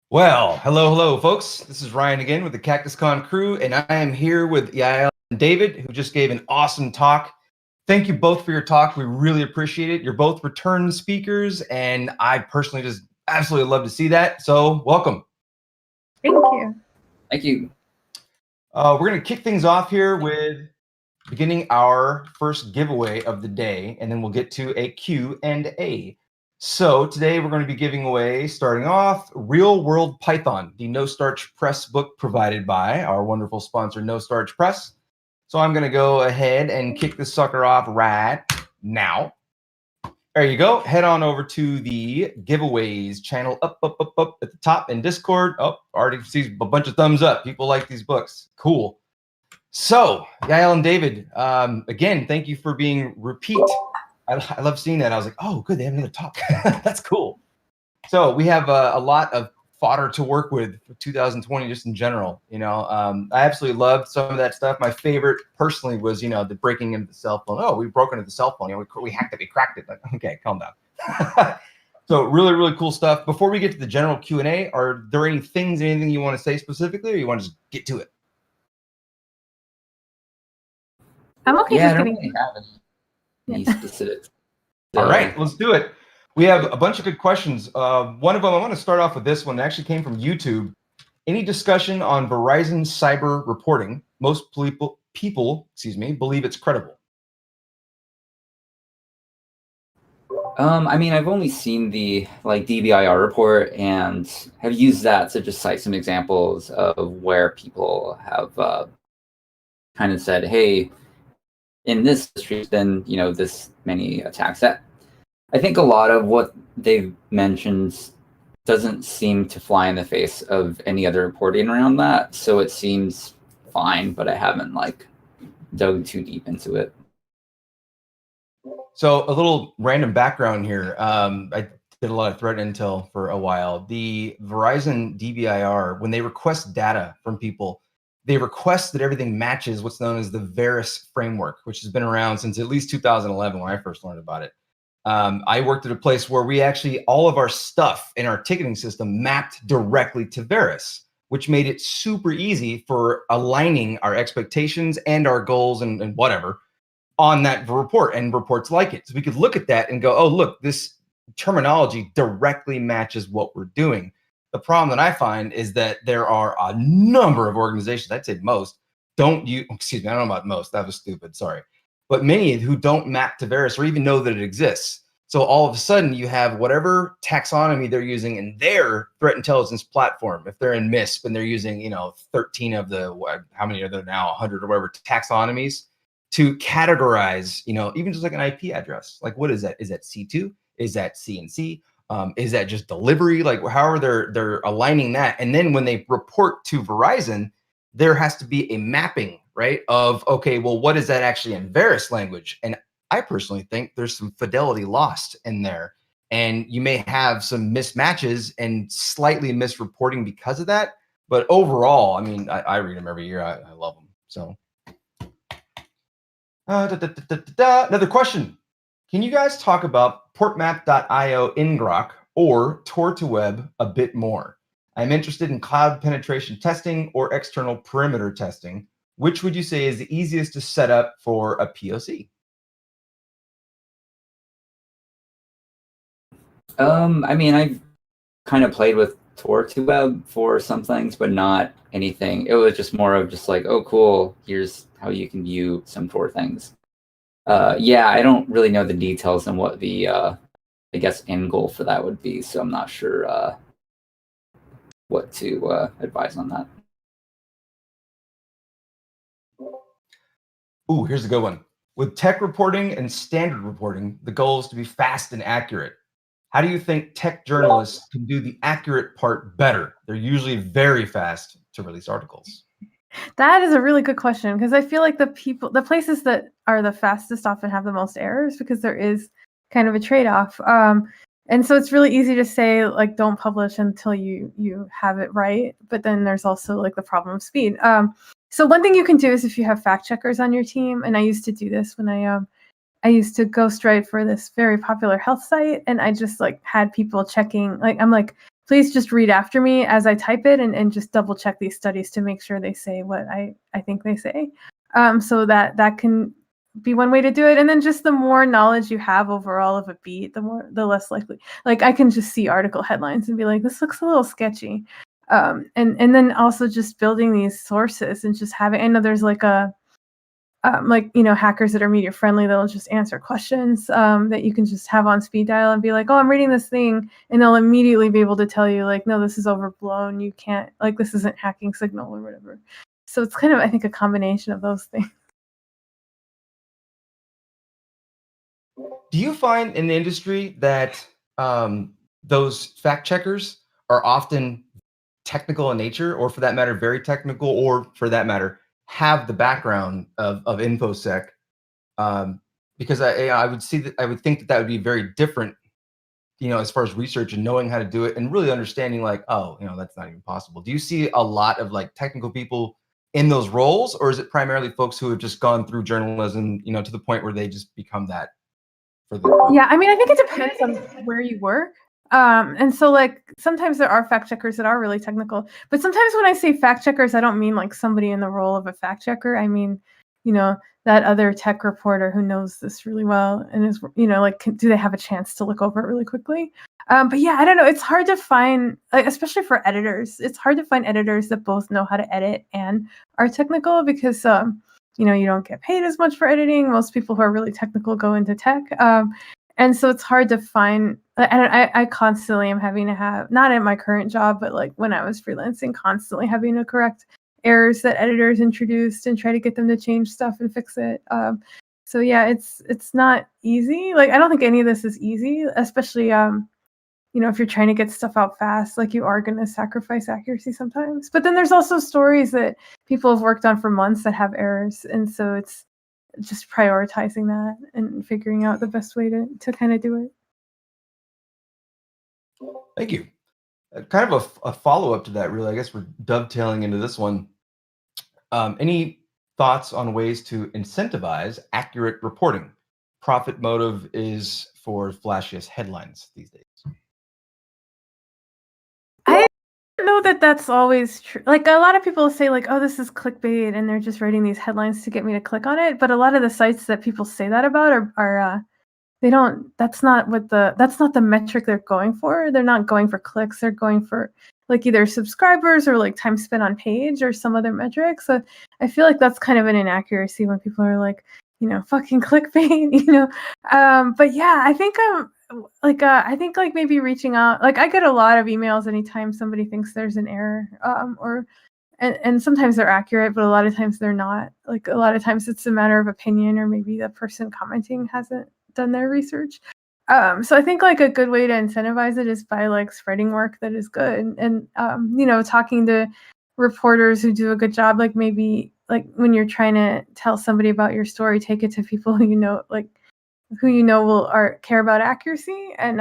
Well, hello, folks. This is Ryan again with the CactusCon crew, and I am here with Yael and David, who just gave an awesome talk. Thank you both for your talk. We really appreciate it. You're both return speakers, and I personally just absolutely love to see that. So, welcome. Thank you. Thank you. We're going to kick things off here with beginning our first giveaway of the day, and then we'll get to a Q&A. So today we're going to be giving away, starting off, Real World Python, the No Starch Press book provided by our wonderful sponsor, No Starch Press. So I'm going to go ahead and kick this sucker off right now. There you go. Head on over to the giveaways channel up at the top in Discord. Oh, already sees a bunch of thumbs up. People like these books. Cool. So, Yael and David, again, thank you for being repeat. I love seeing that. I was like, oh, good, they have another talk. That's cool. So we have a lot of fodder to work with for 2020, just in general. I absolutely loved some of that stuff. My favorite, personally, was the breaking into the cell phone. Oh, we broke into the cell phone. We hacked it. We cracked it. Like, okay, calm down. So really cool stuff. Before we get to the general Q&A, are there anything you want to say specifically, or you want to just get to it? I'm okay. Yeah, just I don't kidding. really have any specifics. All right, let's do it. We have a bunch of good questions. One of them, I want to start off with this one. It actually came from YouTube. Any discussion on Verizon cyber reporting? Most people, believe it's credible. I mean, I've only seen the DBIR report and have used that to just cite some examples of where people have kind of said, hey, in this history, then this many attacks. That I think a lot of what they've mentioned doesn't seem to fly in the face of any other reporting around that. So it seems fine, but I haven't dug too deep into it. So a little random background here. I did a lot of threat intel for a while. The Verizon DBIR, when they request data from people, they request that everything matches what's known as the Verus framework, which has been around since at least 2011 when I first learned about it. I worked at a place where we actually, all of our stuff in our ticketing system mapped directly to Verus, which made it super easy for aligning our expectations and our goals and whatever on that report and reports like it. So we could look at that and go, oh, look, this terminology directly matches what we're doing. The problem that I find is that there are a number of organizations, I'd say most, don't use, excuse me, I don't know about most, that was stupid, sorry. But many who don't map to Verus or even know that it exists. So all of a sudden you have whatever taxonomy they're using in their threat intelligence platform. If they're in MISP and they're using, 13 of the, how many are there now, 100 or whatever taxonomies to categorize, even just like an IP address. Like, what is that? Is that C2? Is that CNC? Is that just delivery? Like, how are they're aligning that? And then when they report to Verizon, there has to be a mapping, right? Of, okay, well, what is that actually in Verus language? And I personally think there's some fidelity lost in there. And you may have some mismatches and slightly misreporting because of that. But overall, I mean, I read them every year. I love them. So another question. Can you guys talk about portmap.io in Grok or Tor2Web a bit more? I'm interested in cloud penetration testing or external perimeter testing. Which would you say is the easiest to set up for a POC? I mean, I've kind of played with Tor2Web for some things, but not anything. It was just more of just like, oh, cool, here's how you can view some Tor things. Yeah, I don't really know the details and what the, I guess, end goal for that would be, so I'm not sure what to advise on that. Ooh, here's a good one. With tech reporting and standard reporting, the goal is to be fast and accurate. How do you think tech journalists can do the accurate part better? They're usually very fast to release articles. That is a really good question, because I feel like the places that are the fastest often have the most errors because there is kind of a trade-off. And so it's really easy to say, like, don't publish until you have it right. But then there's also like the problem of speed. So one thing you can do is if you have fact checkers on your team, and I used to do this when I used to ghostwrite for this very popular health site, and I just like had people checking, like, I'm like, please just read after me as I type it and just double check these studies to make sure they say what I think they say. So that can be one way to do it. And then just the more knowledge you have overall of a beat, the less likely. Like I can just see article headlines and be like, this looks a little sketchy. And then also just building these sources and just having, I know there's like a, hackers that are media friendly, they'll just answer questions that you can just have on speed dial and be like, oh, I'm reading this thing. And they'll immediately be able to tell you like, no, this is overblown. You can't, like, this isn't hacking signal or whatever. So it's kind of, I think, a combination of those things. Do you find in the industry that those fact checkers are often technical in nature, or for that matter, very technical, or for that matter, have the background of InfoSec? Because I would think that would be very different, as far as research and knowing how to do it and really understanding like, oh, that's not even possible. Do you see a lot of like technical people in those roles, or is it primarily folks who have just gone through journalism, to the point where they just become that? Yeah, I mean, I think it depends on where you work. And so like sometimes there are fact checkers that are really technical, but sometimes when I say fact checkers, I don't mean like somebody in the role of a fact checker. I mean, that other tech reporter who knows this really well and is, like, do they have a chance to look over it really quickly? But yeah, I don't know. It's hard to find, like, especially for editors, it's hard to find editors that both know how to edit and are technical because, you don't get paid as much for editing. Most people who are really technical go into tech. And so it's hard to find. I constantly am having to have, not at my current job, but like when I was freelancing, constantly having to correct errors that editors introduced and try to get them to change stuff and fix it. So yeah, it's not easy. Like I don't think any of this is easy, especially if you're trying to get stuff out fast, like you are going to sacrifice accuracy sometimes. But then there's also stories that people have worked on for months that have errors. And so it's just prioritizing that and figuring out the best way to kind of do it. Thank you. Kind of a follow-up to that, really. I guess we're dovetailing into this one. Any thoughts on ways to incentivize accurate reporting? Profit motive is for flashiest headlines these days. I don't know that that's always true. Like a lot of people say like, oh, this is clickbait and they're just writing these headlines to get me to click on it. But a lot of the sites that people say that about are they don't, that's not the metric they're going for. They're not going for clicks. They're going for like either subscribers or like time spent on page or some other metric. So I feel like that's kind of an inaccuracy when people are like, fucking clickbait, but yeah, I think I think like maybe reaching out, like I get a lot of emails anytime somebody thinks there's an error, and sometimes they're accurate, but a lot of times they're not. Like a lot of times it's a matter of opinion, or maybe the person commenting hasn't done their research. So I think like a good way to incentivize it is by like spreading work that is good and talking to reporters who do a good job. Like maybe like when you're trying to tell somebody about your story, take it to people who will care about accuracy and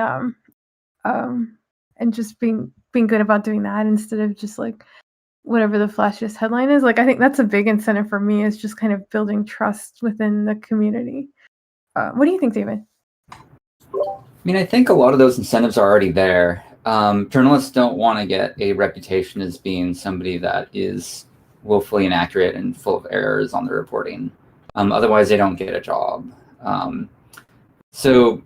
just being good about doing that instead of just like whatever the flashiest headline is. Like I think that's a big incentive for me, is just kind of building trust within the community. What do you think, David? I mean, I think a lot of those incentives are already there. Journalists don't want to get a reputation as being somebody that is woefully inaccurate and full of errors on their reporting. Otherwise, they don't get a job. So,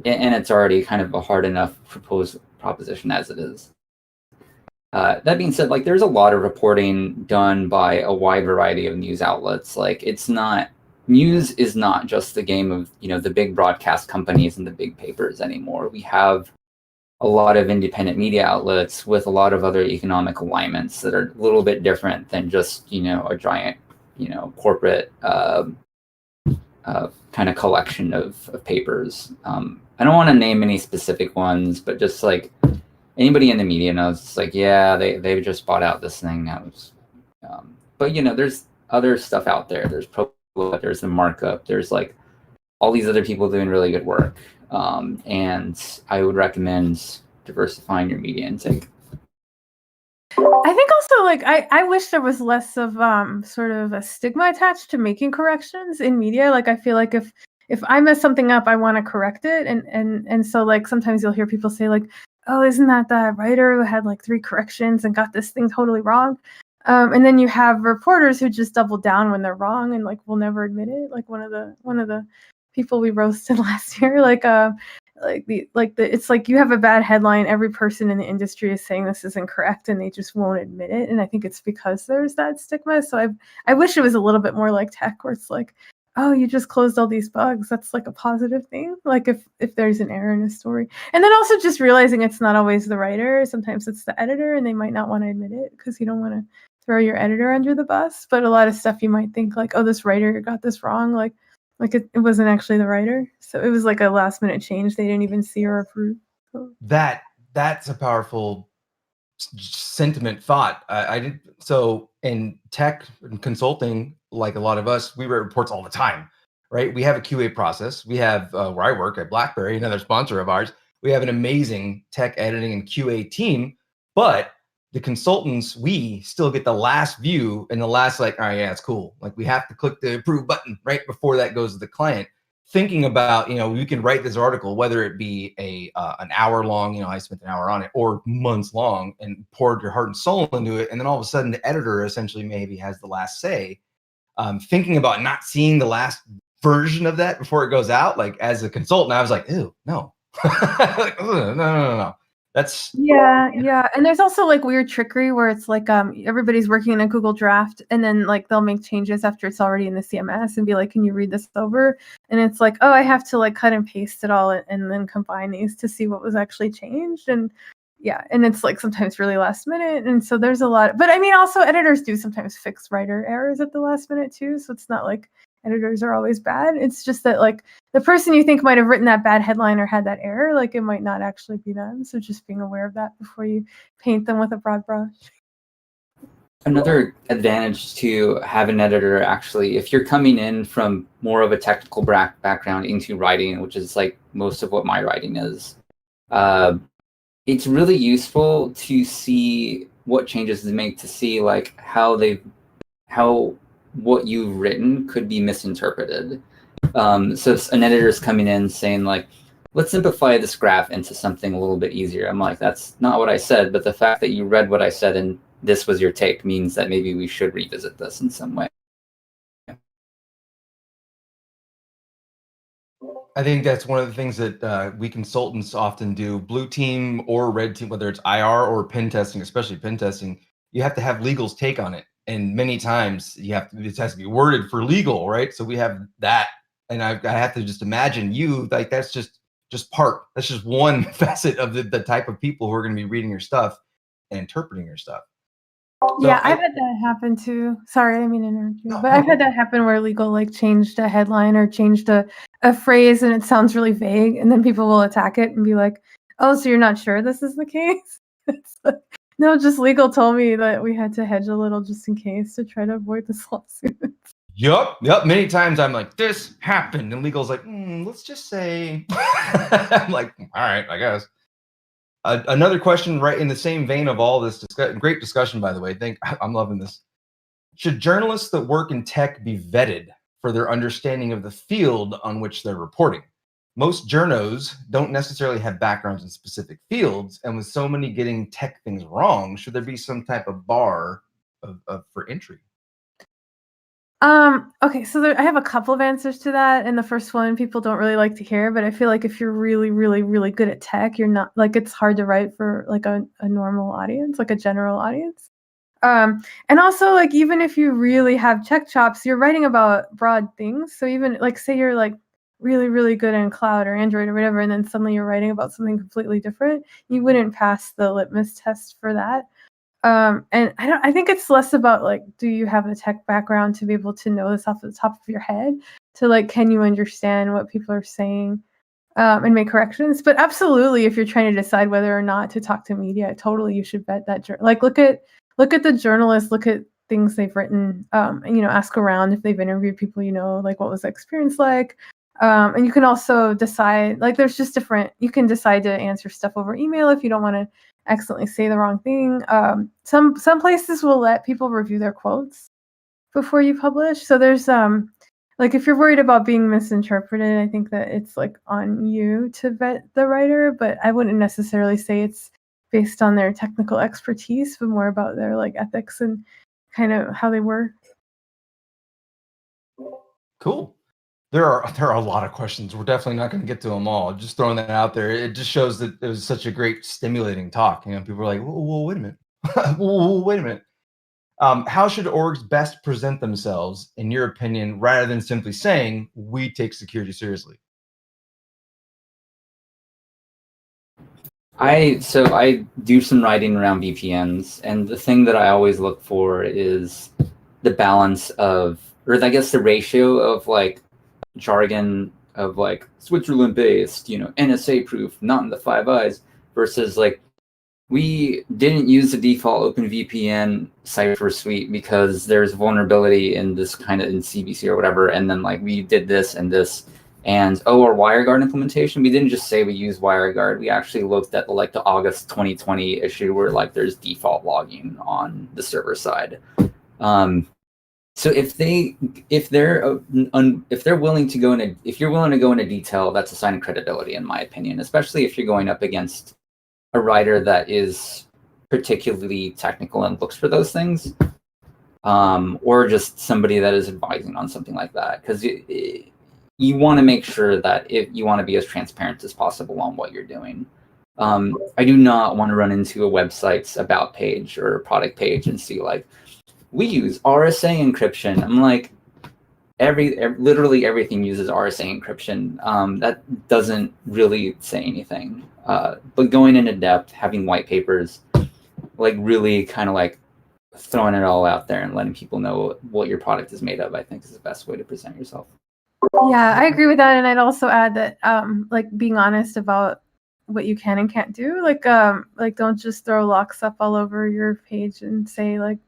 and it's already kind of a hard enough proposition as it is. That being said, like there's a lot of reporting done by a wide variety of news outlets. Like news is not just the game of, the big broadcast companies and the big papers anymore. We have a lot of independent media outlets with a lot of other economic alignments that are a little bit different than just, a giant, corporate kind of collection of papers. I don't want to name any specific ones, but just like anybody in the media knows, it's like, yeah, they've just bought out this thing now. But, there's other stuff out there. There's the markup. There's like all these other people doing really good work. And I would recommend diversifying your media intake. I think also like I wish there was less of sort of a stigma attached to making corrections in media. Like I feel like if I mess something up, I want to correct it. And so like sometimes you'll hear people say like, oh, isn't that the writer who had like 3 corrections and got this thing totally wrong? And then you have reporters who just double down when they're wrong and like will never admit it. Like one of the people we roasted last year, it's like you have a bad headline, every person in the industry is saying this is incorrect and they just won't admit it. And I think it's because there's that stigma. So I wish it was a little bit more like tech, where it's like, oh, you just closed all these bugs. That's like a positive thing. Like if there's an error in a story. And then also just realizing it's not always the writer. Sometimes it's the editor and they might not want to admit it because you don't want to throw your editor under the bus. But a lot of stuff you might think like, oh, this writer got this wrong. Like it wasn't actually the writer. So it was like a last minute change they didn't even see or approve. So. That's a powerful sentiment thought. I did so in tech and consulting, like a lot of us, we write reports all the time, right? We have a QA process. We have where I work at BlackBerry, another sponsor of ours. We have an amazing tech editing and QA team, but the consultants, we still get the last view and the last like, all right, yeah, it's cool. Like we have to click the approve button right before that goes to the client. Thinking about, we can write this article, whether it be an hour long, I spent an hour on it, or months long, and poured your heart and soul into it, and then all of a sudden the editor essentially maybe has the last say. Thinking about not seeing the last version of that before it goes out, like as a consultant, I was like, ew, no, like, no. That's yeah. And there's also like weird trickery where it's like everybody's working in a Google Draft and then like they'll make changes after it's already in the CMS and be like, can you read this over? And it's like, oh, I have to like cut and paste it all and then combine these to see what was actually changed. And yeah, and it's like sometimes really last minute. And so there's a lot, but I mean, also editors do sometimes fix writer errors at the last minute too. So it's not like editors are always bad. It's just that like the person you think might have written that bad headline or had that error, like it might not actually be them. So just being aware of that before you paint them with a broad brush. Another advantage to have an editor, actually, if you're coming in from more of a technical background into writing, which is like most of what my writing is, it's really useful to see what changes they make, to see like how what you've written could be misinterpreted. So an editor is coming in saying like, let's simplify this graph into something a little bit easier. I'm like, that's not what I said, but the fact that you read what I said and this was your take means that maybe we should revisit this in some way. I think that's one of the things that we consultants often do, blue team or red team, whether it's IR or pen testing, especially pen testing, you have to have legal's take on it. And many times it has to be worded for legal, right? So we have that. And I have to just imagine like that's just that's just one facet of the type of people who are going to be reading your stuff and interpreting your stuff. So yeah, I've had that happen too. Sorry, I didn't mean to interrupt you, but I've had that happen where legal like changed a headline or changed a phrase and it sounds really vague, and then people will attack it and be like, "Oh, so you're not sure this is the case?" It's like, no, just legal told me that we had to hedge a little just in case to try to avoid this lawsuit. Yep. Many times I'm like, this happened, and legal's like, let's just say. I'm like, all right, I guess. Another question, right in the same vein of all this great discussion, by the way. I'm loving this. Should journalists that work in tech be vetted for their understanding of the field on which they're reporting? Most journos don't necessarily have backgrounds in specific fields, and with so many getting tech things wrong, should there be some type of bar for entry? Okay, so I have a couple of answers to that, and the first one people don't really like to hear, but I feel like if you're really, really, really good at tech, you're not like it's hard to write for like a normal audience, like a general audience. And also like even if you really have tech chops, you're writing about broad things. So even like say you're like really, really good in cloud or Android or whatever, and then suddenly you're writing about something completely different, you wouldn't pass the litmus test for that. And I think it's less about like, do you have a tech background to be able to know this off the top of your head? To like, can you understand what people are saying and make corrections? But absolutely, if you're trying to decide whether or not to talk to media, totally you should vet that. Like, look at the journalists, look at things they've written, and ask around if they've interviewed people, like what was the experience like. And you can also decide, like, there's just different. You can decide to answer stuff over email if you don't want to accidentally say the wrong thing. Some places will let people review their quotes before you publish. So there's like if you're worried about being misinterpreted, I think that it's like on you to vet the writer, but I wouldn't necessarily say it's based on their technical expertise, but more about their like ethics and kind of how they work. Cool. There are a lot of questions. We're definitely not going to get to them all. Just throwing that out there. It just shows that it was such a great, stimulating talk. You know, people are like, "Whoa, wait a minute, whoa, wait a minute." How should orgs best present themselves, in your opinion, rather than simply saying we take security seriously? I do some writing around VPNs, and the thing that I always look for is the balance of, or I guess the ratio of like jargon of like Switzerland based, NSA proof, not in the Five Eyes, versus like we didn't use the default OpenVPN Cypher suite because there's vulnerability in this kind of in CBC or whatever, and then like we did this and this. And our WireGuard implementation, we didn't just say we use WireGuard. We actually looked at the August 2020 issue where like there's default logging on the server side. So if they're willing to go in if you're willing to go into detail, that's a sign of credibility, in my opinion. Especially if you're going up against a writer that is particularly technical and looks for those things, or just somebody that is advising on something like that, because you want to make sure that if you want to be as transparent as possible on what you're doing. I do not want to run into a website's about page or product page and see like, we use RSA encryption. I'm like, literally everything uses RSA encryption. That doesn't really say anything. But going into depth, having white papers, like really kind of like throwing it all out there and letting people know what your product is made of, I think is the best way to present yourself. Yeah, I agree with that, and I'd also add that like being honest about what you can and can't do. Like don't just throw locks up all over your page and say like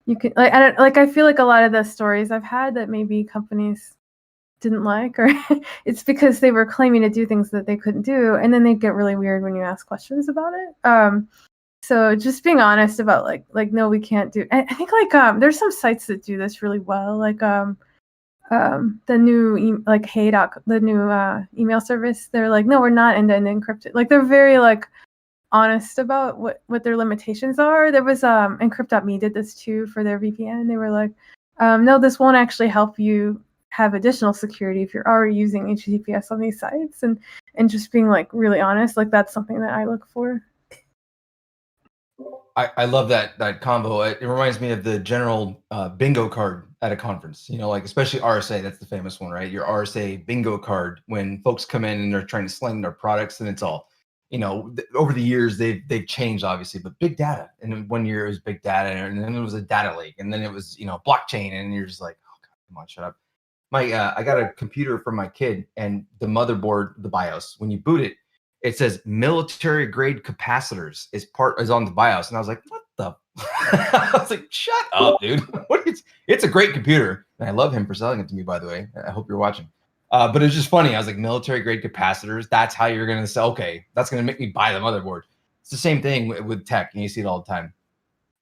you can I feel like a lot of the stories I've had that maybe companies didn't like, or it's because they were claiming to do things that they couldn't do, and then they get really weird when you ask questions about it. So just being honest about like no, we can't do. I think like there's some sites that do this really well, like the new the new email service. They're like, no, we're not end-to-end encrypted. Like they're very like honest about what their limitations are. There was Encrypt.me did this too for their VPN. They were like, no, this won't actually help you have additional security if you're already using HTTPS on these sites, and just being like really honest. Like that's something that I look for. I love that combo. It reminds me of the general bingo card at a conference. You know, like especially RSA. That's the famous one, right? Your RSA bingo card. When folks come in and they're trying to slang their products, and it's all, over the years they've changed obviously, but big data. And then 1 year it was big data, and then it was a data lake, and then it was blockchain, and you're just like, oh God, come on, shut up. I got a computer for my kid, and the motherboard, the BIOS, when you boot it, it says military grade capacitors is on the BIOS, and I was like, what the? I was like, shut up, dude. It's a great computer, and I love him for selling it to me, by the way. I hope you're watching. But it's just funny. I was like, military grade capacitors. That's how you're gonna say, okay, that's gonna make me buy the motherboard. It's the same thing with tech, and you see it all the time.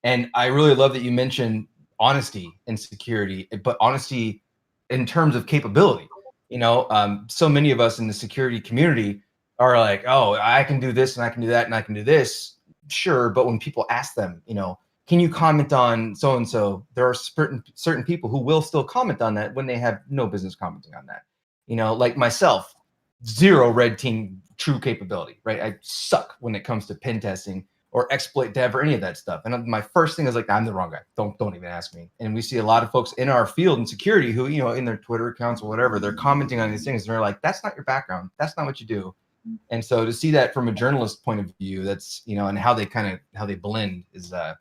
And I really love that you mentioned honesty and security, but honesty in terms of capability. So many of us in the security community are like, oh, I can do this and I can do that and I can do this. Sure. But when people ask them, can you comment on so-and-so? There are certain people who will still comment on that when they have no business commenting on that. Like myself, zero red team true capability, right? I suck when it comes to pen testing or exploit dev or any of that stuff. And my first thing is like, I'm the wrong guy. Don't even ask me. And we see a lot of folks in our field in security who, in their Twitter accounts or whatever, they're commenting on these things. And they're like, that's not your background. That's not what you do. And so to see that from a journalist point of view, that's, and how they blend is, I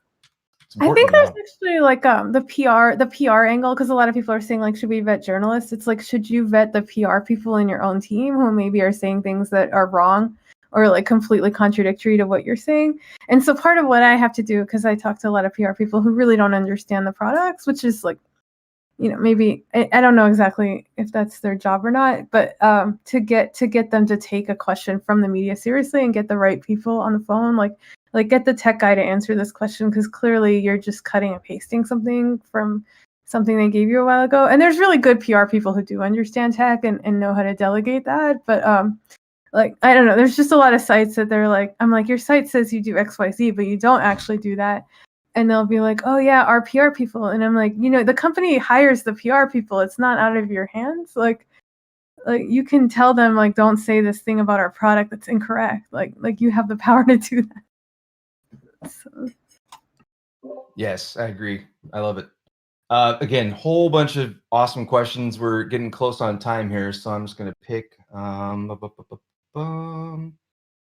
think there's actually like the PR angle, because a lot of people are saying like, should we vet journalists? It's like, should you vet the PR people in your own team who maybe are saying things that are wrong or like completely contradictory to what you're saying? And so part of what I have to do, because I talk to a lot of PR people who really don't understand the products, which is like, maybe I don't know exactly if that's their job or not, but to get them to take a question from the media seriously and get the right people on the phone, like get the tech guy to answer this question, because clearly you're just cutting and pasting something from something they gave you a while ago. And there's really good PR people who do understand tech and know how to delegate that. But like, I don't know, there's just a lot of sites that they're like, I'm like, your site says you do XYZ, but you don't actually do that. And they'll be like, oh yeah, our PR people. And I'm like, you know, the company hires the PR people. It's not out of your hands. Like you can tell them, like, don't say this thing about our product that's incorrect. Like you have the power to do that. So. Yes, I agree. I love it. Again, whole bunch of awesome questions. We're getting close on time here, so I'm just going to pick.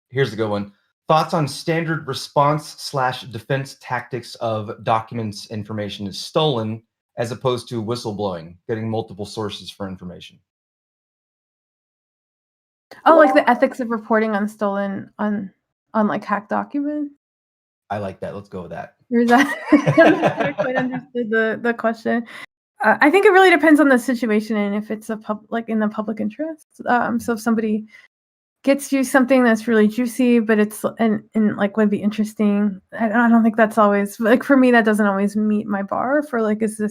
Here's the good one. Thoughts on standard response / defense tactics of documents information is stolen as opposed to whistleblowing, getting multiple sources for information. Oh, like the ethics of reporting on stolen on like hacked documents. I like that. Let's go with that. Or is that I quite understood the question. I think it really depends on the situation and if it's like in the public interest. So if somebody gets you something that's really juicy, but it's and like would be interesting, I don't think that's always, like, for me that doesn't always meet my bar for like, is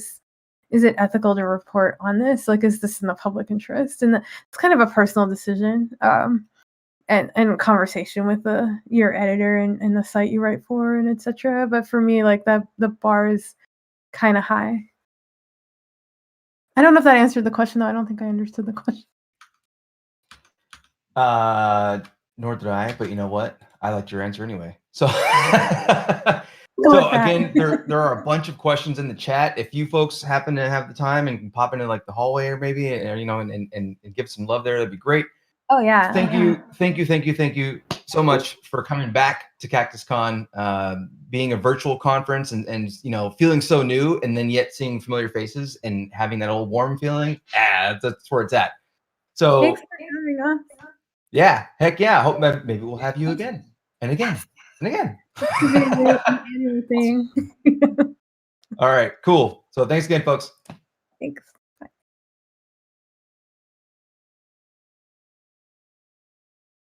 it ethical to report on this? Like, is this in the public interest? And it's kind of a personal decision. And conversation with your editor and the site you write for and etc. But for me, like, that the bar is kind of high. I don't know if that answered the question though. I don't think I understood the question. Nor did I, but you know what? I liked your answer anyway. So, so again, there are a bunch of questions in the chat. If you folks happen to have the time and can pop into like the hallway or maybe, you know, and give some love there, that'd be great. Oh yeah. Thank you so much for coming back to CactusCon, being a virtual conference and you know, feeling so new and then yet seeing familiar faces and having that old warm feeling. That's where it's at. So thanks for having us. Yeah, heck yeah. I hope that maybe we'll have you again and again and again. All right, cool. So thanks again, folks. Thanks.